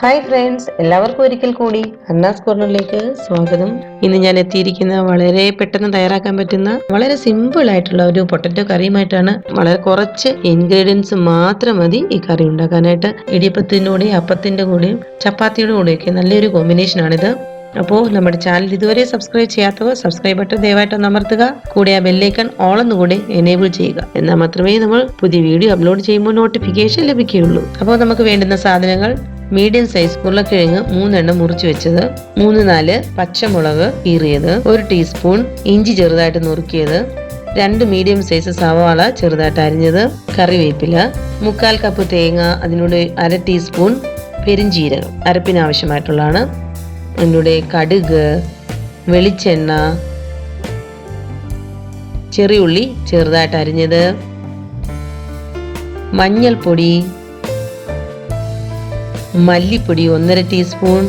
Hi friends, എല്ലാവർക്കും ഒരിക്കൽ കൂടി അന്നാസ് കോർണറിലേക്ക് സ്വാഗതം. ഇന്ന് ഞാൻ എത്തിയിരിക്കുന്ന വളരെ പെട്ടെന്ന് തയ്യാറാക്കാൻ പറ്റുന്ന വളരെ സിമ്പിൾ ആയിട്ടുള്ള ഒരു പൊട്ടറ്റോ കറിയുമായിട്ടാണ്. വളരെ കുറച്ച് ഇൻഗ്രീഡിയൻസ് മാത്രം മതി ഈ കറി ഉണ്ടാക്കാനായിട്ട്. ഇടിയപ്പത്തിൻ്റെ കൂടെയും അപ്പത്തിൻ്റെ കൂടെയും ചപ്പാത്തിയുടെ കൂടെയൊക്കെ നല്ലൊരു കോമ്പിനേഷനാണിത്. അപ്പോൾ നമ്മുടെ ചാനൽ ഇതുവരെ സബ്സ്ക്രൈബ് ചെയ്യാത്തവർ സബ്സ്ക്രൈബ് ബട്ടൺ ദയവായിട്ട് അമർത്തുക. കൂടെ ആ ബെല്ലൈക്കൺ ഓൾ എന്നുകൂടി എനേബിൾ ചെയ്യുക. എന്നാൽ മാത്രമേ നമ്മൾ പുതിയ വീഡിയോ അപ്ലോഡ് ചെയ്യുമ്പോൾ നോട്ടിഫിക്കേഷൻ ലഭിക്കുകയുള്ളൂ. അപ്പോൾ നമുക്ക് വേണ്ടുന്ന സാധനങ്ങൾ: മീഡിയം സൈസ് ഉരുളക്കിഴങ്ങ് 3 എണ്ണം മുറിച്ച് വെച്ചത്, 3-4 പച്ചമുളക് കീറിയത്, 1 ടീസ്പൂൺ ഇഞ്ചി ചെറുതായിട്ട് നുറുക്കിയത്, 2 മീഡിയം സൈസ് സവാള ചെറുതായിട്ട് അരിഞ്ഞത്, കറിവേപ്പില, 1/4 കപ്പ് തേങ്ങ, അതിനോട് 1/2 ടീസ്പൂൺ പെരിഞ്ജീരകം അരപ്പിന് ആവശ്യമായിട്ടുള്ളതാണ്, അതിനോട് കടുക്, വെളിച്ചെണ്ണ, ചെറിയുള്ളി ചെറുതായിട്ട് അരിഞ്ഞത്, മഞ്ഞൾപ്പൊടി, മല്ലിപ്പൊടി 1/2 ടീസ്പൂൺ,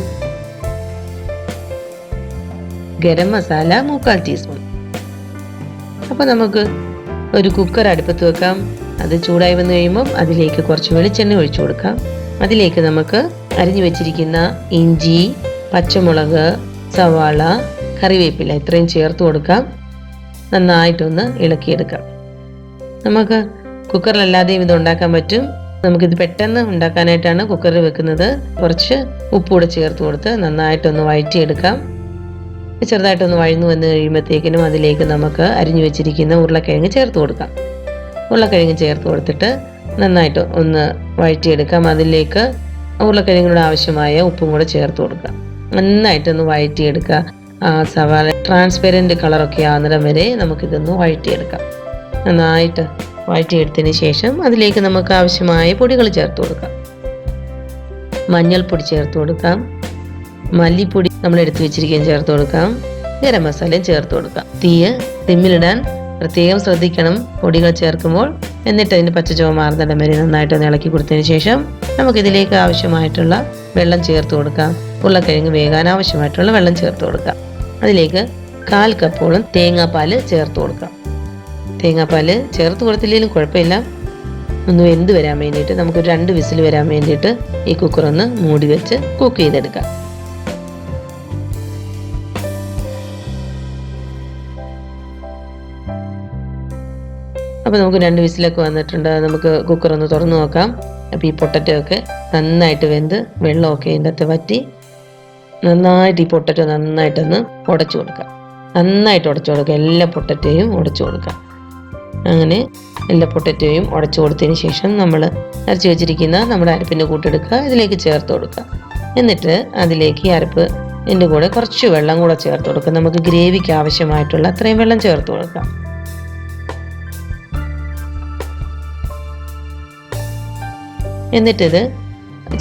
ഗരം മസാല 1/4 ടീസ്പൂൺ. അപ്പോൾ നമുക്ക് ഒരു കുക്കർ അടുപ്പത്ത് വെക്കാം. അത് ചൂടായി വന്നു കഴിയുമ്പം അതിലേക്ക് കുറച്ച് വെളിച്ചെണ്ണ ഒഴിച്ചു കൊടുക്കാം. അതിലേക്ക് നമുക്ക് അരിഞ്ഞു വെച്ചിരിക്കുന്ന ഇഞ്ചി, പച്ചമുളക്, സവാള, കറിവേപ്പില ഇത്രയും ചേർത്ത് കൊടുക്കാം. നന്നായിട്ടൊന്ന് ഇളക്കിയെടുക്കാം. നമുക്ക് കുക്കറിലല്ലാതെയും ഇത് ഉണ്ടാക്കാൻ പറ്റും. നമുക്കിത് പെട്ടെന്ന് ഉണ്ടാക്കാനായിട്ടാണ് കുക്കറിൽ വെക്കുന്നത്. കുറച്ച് ഉപ്പൂടെ ചേർത്ത് കൊടുത്ത് നന്നായിട്ടൊന്ന് വഴറ്റിയെടുക്കാം. ചെറുതായിട്ടൊന്ന് വഴന്നു വന്ന് കഴിയുമ്പോഴത്തേക്കിനും അതിലേക്ക് നമുക്ക് അരിഞ്ഞു വെച്ചിരിക്കുന്ന ഉരുളക്കിഴങ്ങ് ചേർത്ത് കൊടുക്കാം. ഉരുളക്കിഴങ്ങ് ചേർത്ത് കൊടുത്തിട്ട് നന്നായിട്ട് ഒന്ന് വഴറ്റിയെടുക്കാം. അതിലേക്ക് ഉരുളക്കിഴങ്ങിനോട് ആവശ്യമായ ഉപ്പും കൂടെ ചേർത്ത് കൊടുക്കാം. നന്നായിട്ടൊന്ന് വഴറ്റിയെടുക്കുക. സവാള ട്രാൻസ്പെറൻറ്റ് കളറൊക്കെ ആകുന്നിടം വരെ നമുക്കിതൊന്ന് വഴറ്റിയെടുക്കാം. നന്നായിട്ട് വഴറ്റിയെടുത്തതിന് ശേഷം അതിലേക്ക് നമുക്ക് ആവശ്യമായ പൊടികൾ ചേർത്ത് കൊടുക്കാം. മഞ്ഞൾപ്പൊടി ചേർത്ത് കൊടുക്കാം, മല്ലിപ്പൊടി നമ്മൾ എടുത്തു വെച്ചിരിക്കുകയും ചേർത്ത് കൊടുക്കാം, ഗരം മസാലയും ചേർത്ത് കൊടുക്കാം. തീയ് സിമ്മിലിടാൻ പ്രത്യേകം ശ്രദ്ധിക്കണം പൊടികൾ ചേർക്കുമ്പോൾ. എന്നിട്ട് അതിൻ്റെ പച്ചച്ചുവ മാറുന്നിടം വരെ നന്നായിട്ടൊന്ന് ഇളക്കി കൊടുത്തതിന് ശേഷം നമുക്കിതിലേക്ക് ആവശ്യമായിട്ടുള്ള വെള്ളം ചേർത്ത് കൊടുക്കാം. ഉരുളക്കിഴങ്ങ് വേകാൻ ആവശ്യമായിട്ടുള്ള വെള്ളം ചേർത്ത് കൊടുക്കാം. അതിലേക്ക് 1/4 കപ്പോളം തേങ്ങാപ്പാൽ ചേർത്ത് കൊടുക്കാം. തേങ്ങാപ്പാൽ ചേർത്ത് കൊടുത്തില്ലെങ്കിലും കുഴപ്പമില്ല. ഒന്ന് വെന്ത് വരാൻ വേണ്ടിയിട്ട് നമുക്ക് 2 വിസിൽ വരാൻ വേണ്ടിയിട്ട് ഈ കുക്കർ ഒന്ന് മൂടി വെച്ച് കുക്ക് ചെയ്തെടുക്കാം. അപ്പോൾ നമുക്ക് 2 വിസിലൊക്കെ വന്നിട്ടുണ്ട്. നമുക്ക് കുക്കർ ഒന്ന് തുറന്നു നോക്കാം. അപ്പോൾ ഈ പൊട്ടറ്റോ ഒക്കെ നന്നായിട്ട് വെന്ത് വെള്ളമൊക്കെ ഇതിൻ്റെ അകത്ത് വറ്റി നന്നായിട്ട് ഈ പൊട്ടറ്റോ നന്നായിട്ടൊന്ന് ഉടച്ചു കൊടുക്കാം. നന്നായിട്ട് ഉടച്ചു കൊടുക്കുക. എല്ലാ പൊട്ടറ്റോയും ഉടച്ചു കൊടുക്കാം. അങ്ങനെ എല്ലാ പൊട്ടറ്റോയും ഉടച്ചു കൊടുത്തതിന് ശേഷം നമ്മൾ അരച്ച് വെച്ചിരിക്കുന്ന നമ്മുടെ അരപ്പിൻ്റെ കൂട്ടെടുക്കുക. ഇതിലേക്ക് ചേർത്ത് കൊടുക്കുക. എന്നിട്ട് അതിലേക്ക് ഈ അരപ്പിൻ്റെ കൂടെ കുറച്ച് വെള്ളം കൂടെ ചേർത്ത് കൊടുക്കുക. നമുക്ക് ഗ്രേവിക്ക് ആവശ്യമായിട്ടുള്ള അത്രയും വെള്ളം ചേർത്ത് കൊടുക്കാം. എന്നിട്ടിത്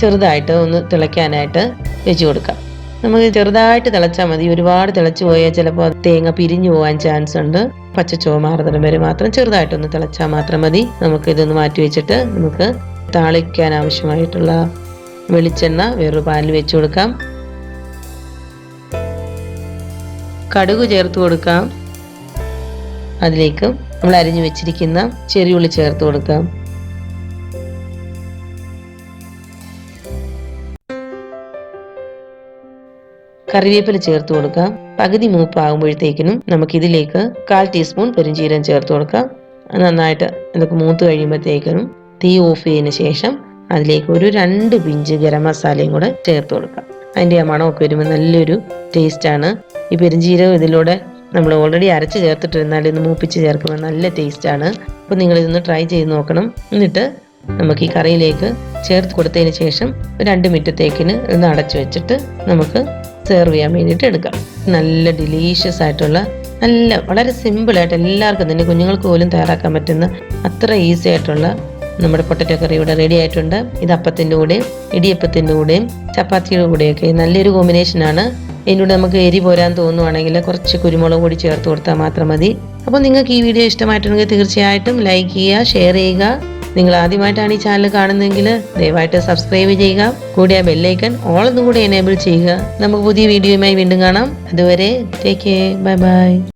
ചെറുതായിട്ട് ഒന്ന് തിളയ്ക്കാനായിട്ട് വെച്ച് കൊടുക്കാം. നമുക്ക് ചെറുതായിട്ട് തിളച്ചാൽ മതി. ഒരുപാട് തിളച്ച് പോയാൽ ചിലപ്പോൾ തേങ്ങ പിരിഞ്ഞു പോകാൻ ചാൻസ് ഉണ്ട്. പച്ചച്ചുവ മാറുന്നതിന് വരെ മാത്രം ചെറുതായിട്ടൊന്ന് തിളച്ചാൽ മാത്രം മതി. നമുക്ക് ഇതൊന്ന് മാറ്റി വെച്ചിട്ട് നമുക്ക് താളിക്കാൻ ആവശ്യമായിട്ടുള്ള വെളിച്ചെണ്ണ വേറൊരു പാനിൽ വെച്ച് കൊടുക്കാം. കടുക് ചേർത്ത് കൊടുക്കാം. അതിലേക്ക് നമ്മൾ അരിഞ്ഞു വെച്ചിരിക്കുന്ന ചെറിയുള്ളി ചേർത്ത് കൊടുക്കാം. കറിവേപ്പില ചേർത്ത് കൊടുക്കാം. പകുതി മൂപ്പാകുമ്പോഴത്തേക്കിനും നമുക്കിതിലേക്ക് 1/4 ടീസ്പൂൺ പെരിഞ്ജീരകം ചേർത്ത് കൊടുക്കാം. നന്നായിട്ട് ഇതൊക്കെ മൂത്ത് കഴിയുമ്പോഴത്തേക്കിനും തീ ഓഫ് ചെയ്തതിന് ശേഷം അതിലേക്ക് ഒരു 2 പിഞ്ച് ഗരം മസാലയും കൂടെ ചേർത്ത് കൊടുക്കാം. അതിൻ്റെ ആ മണമൊക്കെ വരുമ്പോൾ നല്ലൊരു ടേസ്റ്റാണ്. ഈ പെരിഞ്ജീരകം ഇതിലൂടെ നമ്മൾ ഓൾറെഡി അരച്ച് ചേർത്തിട്ടിരുന്നാൽ ഇന്ന് മൂപ്പിച്ച് ചേർക്കുമ്പോൾ നല്ല ടേസ്റ്റാണ്. അപ്പോൾ നിങ്ങളിതൊന്ന് ട്രൈ ചെയ്ത് നോക്കണം. എന്നിട്ട് നമുക്ക് ഈ കറിയിലേക്ക് ചേർത്ത് കൊടുത്തതിന് ശേഷം 2 മിനിറ്റത്തേക്കിന് ഒന്ന് അടച്ചു വെച്ചിട്ട് നമുക്ക് സെർവ് ചെയ്യാൻ വേണ്ടിയിട്ട് എടുക്കാം. നല്ല ഡിലീഷ്യസ് ആയിട്ടുള്ള വളരെ സിമ്പിളായിട്ട് എല്ലാവർക്കും തന്നെ കുഞ്ഞുങ്ങൾക്ക് പോലും തയ്യാറാക്കാൻ പറ്റുന്ന അത്ര ഈസി ആയിട്ടുള്ള നമ്മുടെ പൊട്ടറ്റോ കറി ഇവിടെ റെഡി ആയിട്ടുണ്ട്. ഇത് അപ്പത്തിൻ്റെ കൂടെയും ഇടിയപ്പത്തിൻ്റെ കൂടെയും ചപ്പാത്തിയുടെ കൂടെയൊക്കെ നല്ലൊരു കോമ്പിനേഷനാണ്. ഇതിലൂടെ നമുക്ക് എരി പോരാൻ തോന്നുവാണെങ്കിൽ കുറച്ച് കുരുമുളക് പൊടി ചേർത്ത് കൊടുത്താൽ മാത്രം മതി. അപ്പോൾ നിങ്ങൾക്ക് ഈ വീഡിയോ ഇഷ്ടമായിട്ടുണ്ടെങ്കിൽ തീർച്ചയായിട്ടും ലൈക്ക് ചെയ്യുക, ഷെയർ ചെയ്യുക. നിങ്ങൾ ആദ്യമായിട്ടാണ് ഈ ചാനൽ കാണുന്നതെങ്കിൽ ദയവായിട്ട് സബ്സ്ക്രൈബ് ചെയ്യുക. കൂടെ ആ ബെല്ലൈക്കൺ ഓൾ എന്നും കൂടെ എനേബിൾ ചെയ്യുക. നമുക്ക് പുതിയ വീഡിയോയുമായി വീണ്ടും കാണാം. അതുവരെ ടേക്ക് കെയർ. Bye bye.